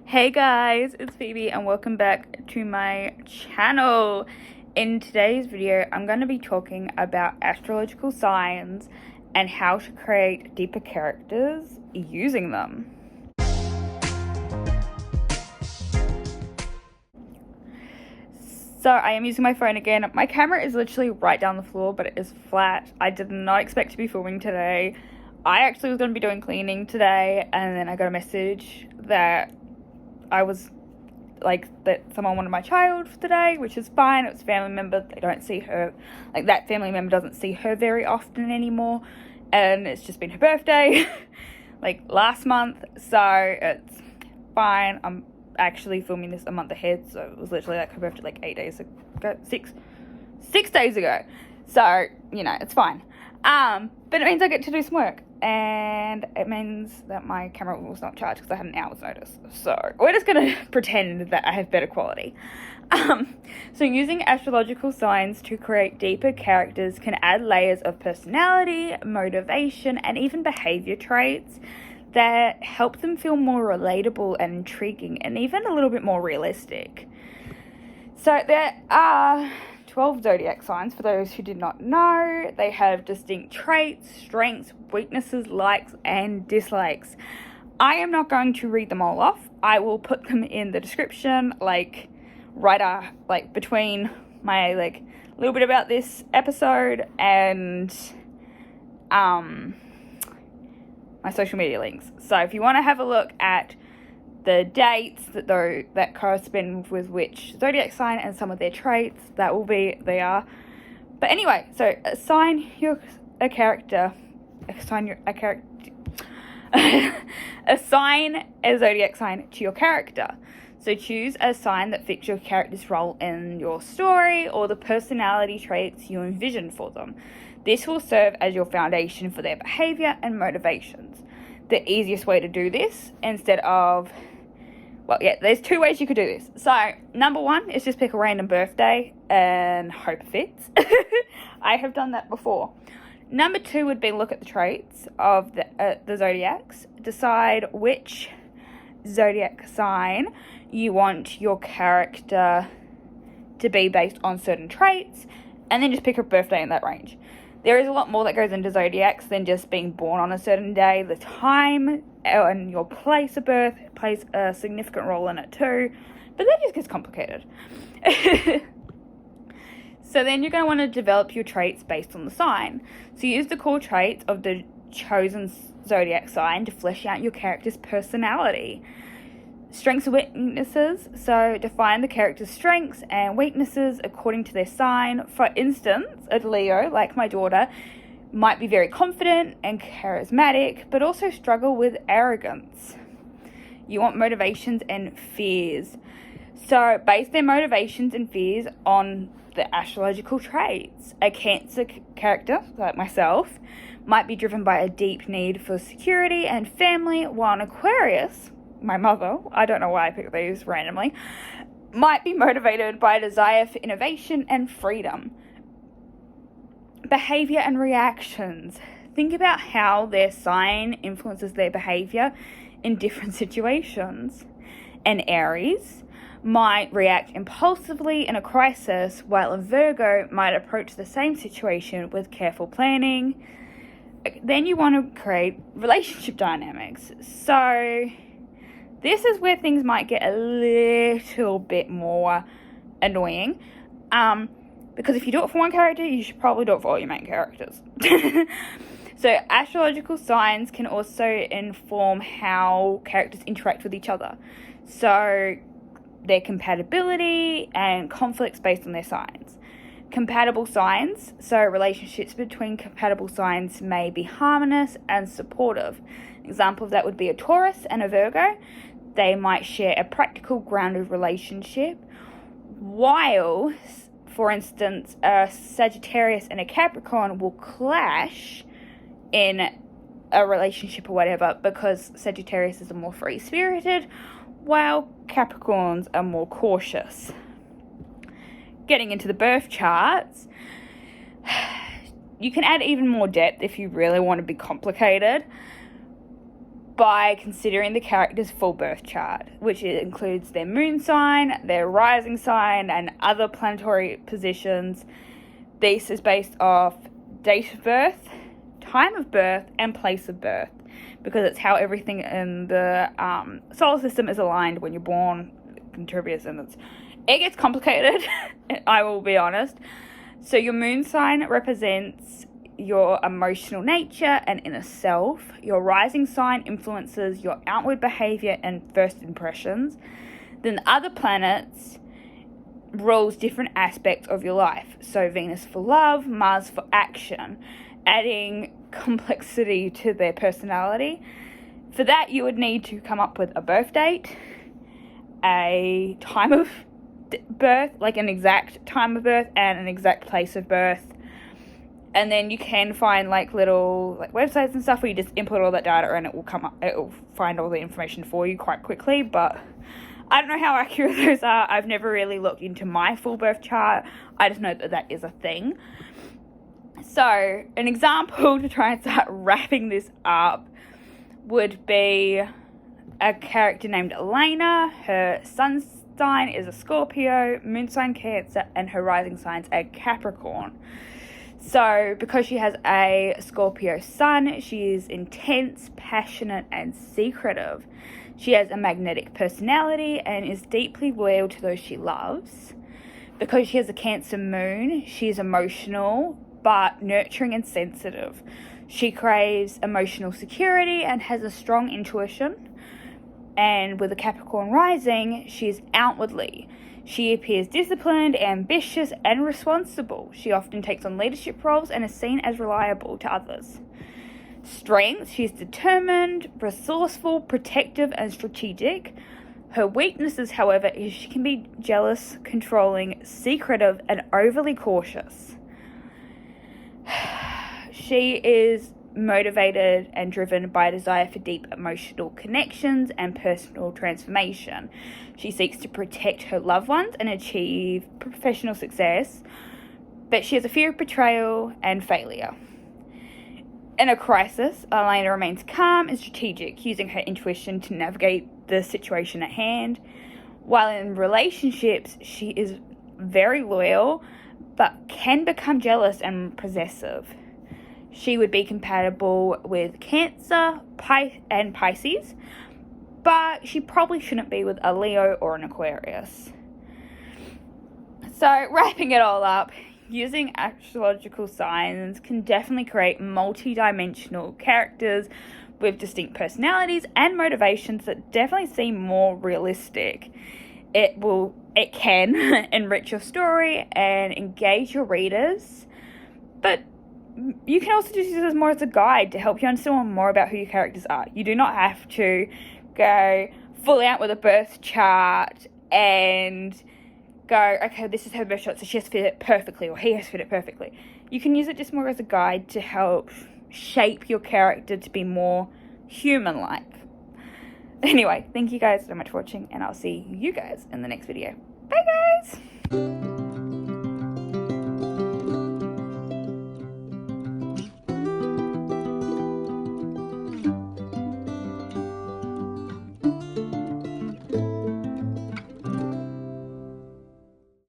Hey guys, it's Phoebe and welcome back to my channel. In today's video, I'm going to be talking about astrological signs and how to create deeper characters using them. So I am using my phone again. My camera is literally right down the floor, but it is flat. I did not expect to be filming today. I actually was going to be doing cleaning today, and then I got a message that someone wanted my child for today, which is fine. It was a family member. They don't see her, that family member doesn't see her very often anymore, and it's just been her birthday last month, so it's fine. I'm actually filming this a month ahead, so it was literally her birthday 8 days ago, six days ago, so it's fine. But it means I get to do some work, and it means that my camera was not charged because I had an hour's notice. So we're just going to pretend that I have better quality. So using astrological signs to create deeper characters can add layers of personality, motivation, and even behavior traits that help them feel more relatable and intriguing, and even a little bit more realistic. So there are 12 zodiac signs. For those who did not know, they have distinct traits, strengths, weaknesses, likes, and dislikes. I am not going to read them all off. I will put them in the description, between my little bit about this episode and my social media links. So if you want to have a look at the dates that correspond with which zodiac sign and some of their traits, that will be there. But anyway, so assign a zodiac sign to your character. So choose a sign that fits your character's role in your story or the personality traits you envision for them. This will serve as your foundation for their behavior and motivations. The easiest way to do this, there's two ways you could do this. So, number one is just pick a random birthday and hope it fits. I have done that before. Number two would be look at the traits of the zodiacs. Decide which zodiac sign you want your character to be based on certain traits, and then just pick a birthday in that range. There is a lot more that goes into zodiacs than just being born on a certain day. The time and your place of birth plays a significant role in it too, but that just gets complicated. So then you're going to want to develop your traits based on the sign. So use the core traits of the chosen zodiac sign to flesh out your character's personality. Strengths and weaknesses. So define the character's strengths and weaknesses according to their sign. For instance, a Leo, like my daughter, might be very confident and charismatic, but also struggle with arrogance. You want motivations and fears. So base their motivations and fears on the astrological traits. A Cancer character, like myself, might be driven by a deep need for security and family, while an Aquarius, my mother, I don't know why I picked these randomly, might be motivated by a desire for innovation and freedom. Behavior and reactions. Think about how their sign influences their behavior in different situations. An Aries might react impulsively in a crisis, while a Virgo might approach the same situation with careful planning. Then you want to create relationship dynamics. So this is where things might get a little bit more annoying. Because if you do it for one character, you should probably do it for all your main characters. So astrological signs can also inform how characters interact with each other. So their compatibility and conflicts based on their signs. Compatible signs. So relationships between compatible signs may be harmonious and supportive. An example of that would be a Taurus and a Virgo. They might share a practical, grounded relationship, while, for instance, a Sagittarius and a Capricorn will clash in a relationship or whatever, because Sagittarius is more free-spirited, while Capricorns are more cautious. Getting into the birth charts, you can add even more depth if you really want to be complicated. by considering the character's full birth chart, which includes their moon sign, their rising sign, and other planetary positions. This is based off date of birth, time of birth, and place of birth, because it's how everything in the solar system is aligned when you're born, contributes, and it gets complicated, I will be honest. So your moon sign represents your emotional nature and inner self. Your rising sign influences your outward behavior and first impressions. Then the other planets rules different aspects of your life. So Venus for love, Mars for action, adding complexity to their personality. For that, you would need to come up with a birth date, a time of birth, like an exact time of birth and an exact place of birth. And then you can find like little like websites and stuff where you just input all that data and it will come up, it will find all the information for you quite quickly. But I don't know how accurate those are. I've never really looked into my full birth chart. I just know that that is a thing. So an example to try and start wrapping this up would be a character named Elena. Her sun sign is a Scorpio, moon sign Cancer, and her rising signs a Capricorn. So because she has a Scorpio sun, she is intense, passionate, and secretive. She has a magnetic personality and is deeply loyal to those she loves. Because she has a Cancer moon, she is emotional, but nurturing and sensitive. She craves emotional security and has a strong intuition. And with a Capricorn rising, she is outwardly. She appears disciplined, ambitious, and responsible. She often takes on leadership roles and is seen as reliable to others. Strengths: she is determined, resourceful, protective, and strategic. Her weaknesses, however, is she can be jealous, controlling, secretive, and overly cautious. She is motivated and driven by a desire for deep emotional connections and personal transformation. She seeks to protect her loved ones and achieve professional success, but she has a fear of betrayal and failure. In a crisis, Elena remains calm and strategic, using her intuition to navigate the situation at hand. While in relationships, she is very loyal, but can become jealous and possessive. She would be compatible with Cancer and Pisces, but she probably shouldn't be with a Leo or an Aquarius. So, wrapping it all up, using astrological signs can definitely create multi-dimensional characters with distinct personalities and motivations that definitely seem more realistic. It can enrich your story and engage your readers, but you can also just use this more as a guide to help you understand more about who your characters are. You do not have to go fully out with a birth chart and go, okay, this is her birth chart, so she has to fit it perfectly, or he has to fit it perfectly. You can use it just more as a guide to help shape your character to be more human-like. Anyway, thank you guys so much for watching, and I'll see you guys in the next video. Bye, guys!